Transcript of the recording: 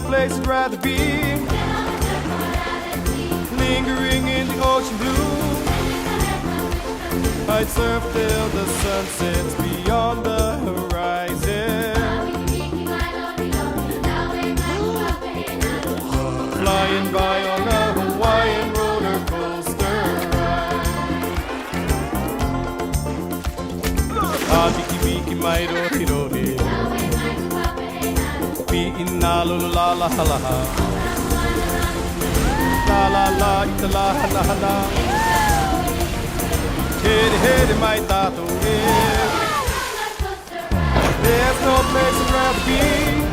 place I'd rather be. Lingering in the ocean blue, I'd surf till the sun sets beyond the horizon. Flying by on a Hawaiian roller coaster ride. Ah, biki biki mai rohi rohi, pi'in na lulu la la la la, la la la ita la la la. Hede hede mai tato, there's no place I'd rather be.